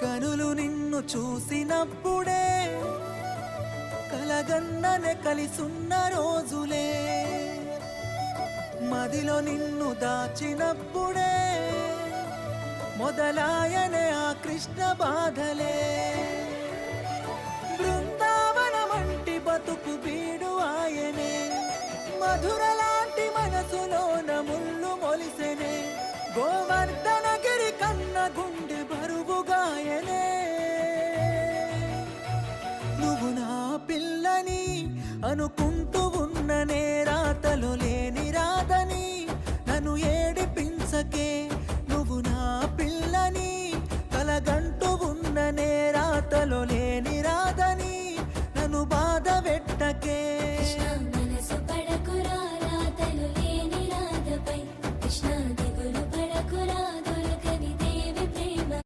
కనులు నిన్ను చూసినప్పుడే కలగన్ననే కలిసున్న రోజులే, మదిలో నిన్ను దాచినప్పుడే మొదలాయనే ఆ కృష్ణ బాధలే. బృందావనమంటి బతుకు బీడు ఆయనే, మధుర లాంటి మనసులోన ముళ్ళు మొలిసెనే, గోవర్ధనగిరి కన్న గుండె బరువుగాయనే. నువ్వు నా పిల్లని అనుకుంటూ